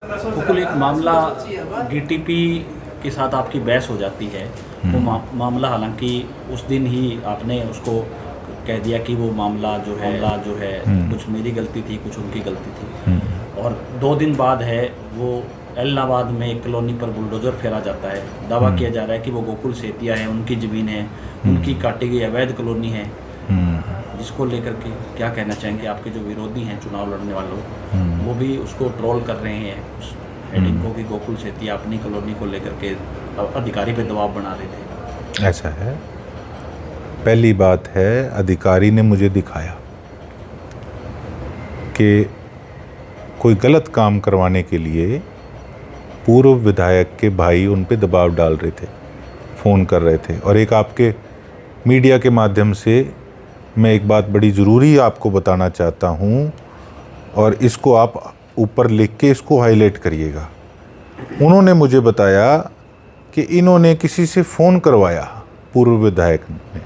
बिल्कुल, एक मामला डीटीपी के साथ आपकी बहस हो जाती है। वो मामला हालांकि उस दिन ही आपने उसको कह दिया कि वो मामला जो है कुछ मेरी गलती थी, कुछ उनकी गलती थी। और 2 दिन बाद है वो एलनाबाद में एक कॉलोनी पर बुलडोज़र फेरा जाता है। दावा किया जा रहा है कि वो गोकुल सेतिया है, उनकी ज़मीन है, उनकी काटी गई अवैध कॉलोनी है। जिसको लेकर के क्या कहना चाहेंगे? आपके जो विरोधी हैं चुनाव लड़ने वालों, वो भी उसको ट्रोल कर रहे हैं, उस हेडिंग को कि गोकुल सेतिया अपनी कॉलोनी को लेकर के अधिकारी पे दबाव बना रहे थे। ऐसा है। पहली बात है, अधिकारी ने मुझे दिखाया कि कोई गलत काम करवाने के लिए पूर्व विधायक के भाई उन पे दबाव डाल रहे थे, फ़ोन कर रहे थे। और एक आपके मीडिया के माध्यम से मैं एक बात बड़ी ज़रूरी आपको बताना चाहता हूँ, और इसको आप ऊपर लिख के इसको हाईलाइट करिएगा। उन्होंने मुझे बताया कि इन्होंने किसी से फ़ोन करवाया, पूर्व विधायक ने,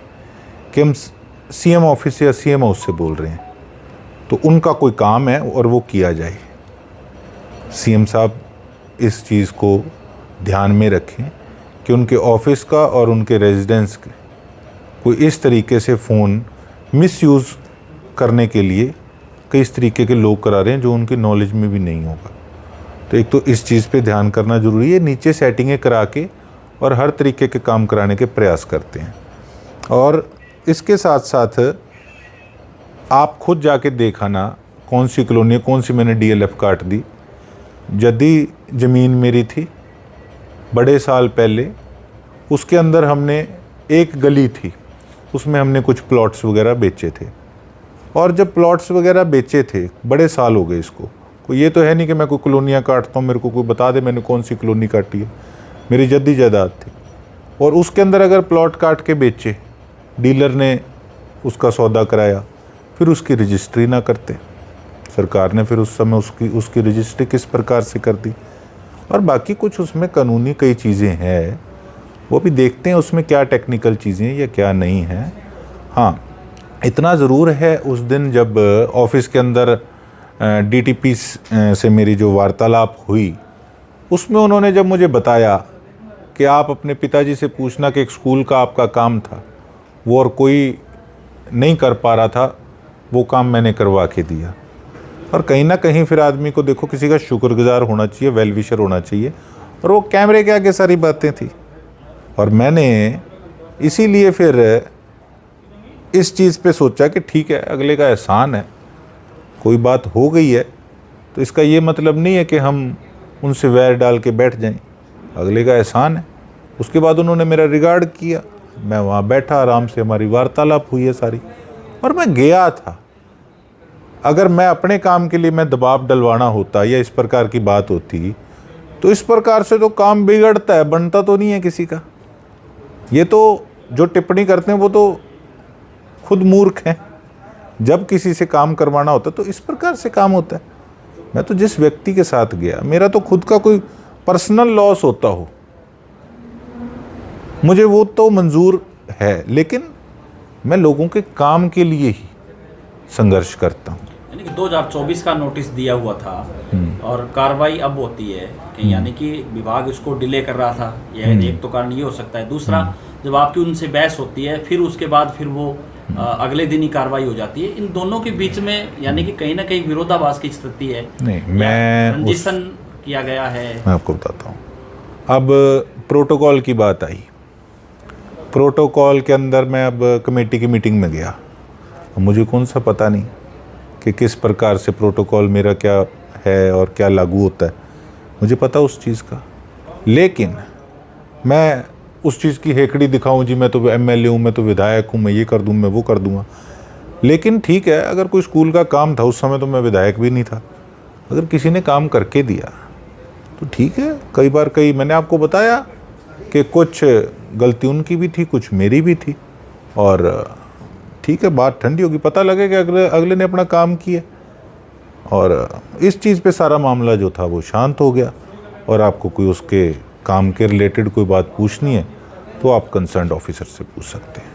कि हम सीएम ऑफिस या सीएम हाउस से बोल रहे हैं, तो उनका कोई काम है और वो किया जाए। सीएम साहब इस चीज़ को ध्यान में रखें कि उनके ऑफिस का और उनके रेजिडेंस के कोई इस तरीके से फ़ोन मिसयूज़ करने के लिए कई इस तरीके के लोग करा रहे हैं जो उनकी नॉलेज में भी नहीं होगा। तो एक तो इस चीज़ पे ध्यान करना ज़रूरी है। नीचे सेटिंगें करा के और हर तरीके के काम कराने के प्रयास करते हैं। और इसके साथ साथ आप खुद जाके देखाना कौन सी कॉलोनी, कौन सी मैंने डीएलएफ काट दी। जद्दी ज़मीन मेरी थी बड़े साल पहले, उसके अंदर हमने एक गली थी, उसमें हमने कुछ प्लॉट्स वगैरह बेचे थे। और जब प्लॉट्स वगैरह बेचे थे, बड़े साल हो गए इसको, कोई ये तो है नहीं कि मैं कोई कॉलोनियाँ काटता हूँ, मेरे को कोई बता दे मैंने कौन सी कॉलोनी काटी है। मेरी जद्दी जायदाद थी, और उसके अंदर अगर प्लॉट काट के बेचे, डीलर ने उसका सौदा कराया, फिर उसकी रजिस्ट्री ना करते, सरकार ने फिर उस समय उसकी रजिस्ट्री किस प्रकार से कर दी। और बाकी कुछ उसमें कानूनी कई चीज़ें हैं, वो भी देखते हैं उसमें क्या टेक्निकल चीज़ें या क्या नहीं हैं। हाँ, इतना ज़रूर है, उस दिन जब ऑफिस के अंदर डीटीपी से मेरी जो वार्तालाप हुई, उसमें उन्होंने जब मुझे बताया कि आप अपने पिताजी से पूछना कि एक स्कूल का आपका काम था, वो और कोई नहीं कर पा रहा था, वो काम मैंने करवा के दिया। और कहीं ना कहीं फिर आदमी को देखो किसी का शुक्रगुजार होना चाहिए, वेल विशर होना चाहिए। और वो कैमरे के आगे सारी बातें थी, और मैंने इसीलिए फिर इस चीज़ पे सोचा कि ठीक है, अगले का एहसान है, कोई बात हो गई है तो इसका ये मतलब नहीं है कि हम उनसे वैर डाल के बैठ जाएं। अगले का एहसान है। उसके बाद उन्होंने मेरा रिगार्ड किया, मैं वहाँ बैठा आराम से, हमारी वार्तालाप हुई है सारी, और मैं गया था। अगर मैं अपने काम के लिए मैं दबाव डलवाना होता या इस प्रकार की बात होती, तो इस प्रकार से तो काम बिगड़ता है, बनता तो नहीं है किसी का। ये तो जो टिप्पणी करते हैं वो तो खुद मूर्ख हैं। जब किसी से काम करवाना होता तो इस प्रकार से काम होता है। मैं तो जिस व्यक्ति के साथ गया, मेरा तो खुद का कोई पर्सनल लॉस होता हो, मुझे वो तो मंजूर है, लेकिन मैं लोगों के काम के लिए ही संघर्ष करता हूँ। यानी कि 2024 का नोटिस दिया हुआ था और कार्रवाई अब होती है कि यानी कि विभाग इसको डिले कर रहा था। यह एक तो कारण ये हो सकता है। दूसरा, जब आपकी उनसे बहस होती है, फिर उसके बाद फिर वो अगले दिन ही कार्रवाई हो जाती है। इन दोनों के बीच में यानी कि कहीं ना कहीं विरोधाभास की स्थिति है। नहीं, मैं रंजिशन किया गया है। मैं आपको बताता हूँ। अब प्रोटोकॉल की बात आई। प्रोटोकॉल के अंदर मैं अब कमेटी की मीटिंग में गया, मुझे कौन सा पता नहीं कि किस प्रकार से प्रोटोकॉल मेरा क्या है और क्या लागू होता है, मुझे पता उस चीज़ का। लेकिन मैं उस चीज़ की हेकड़ी दिखाऊं, जी मैं तो एमएलए हूँ, मैं तो विधायक हूँ, मैं ये कर दूँ, मैं वो कर दूँगा। लेकिन ठीक है, अगर कोई स्कूल का काम था, उस समय तो मैं विधायक भी नहीं था, अगर किसी ने काम करके दिया तो ठीक है। कई बार मैंने आपको बताया कि कुछ गलती उनकी भी थी, कुछ मेरी भी थी, और ठीक है, बात ठंडी होगी, पता लगेगा अगले ने अपना काम किया। और इस चीज़ पे सारा मामला जो था वो शांत हो गया। और आपको कोई उसके काम के रिलेटेड कोई बात पूछनी है तो आप कंसर्न्ड ऑफिसर से पूछ सकते हैं।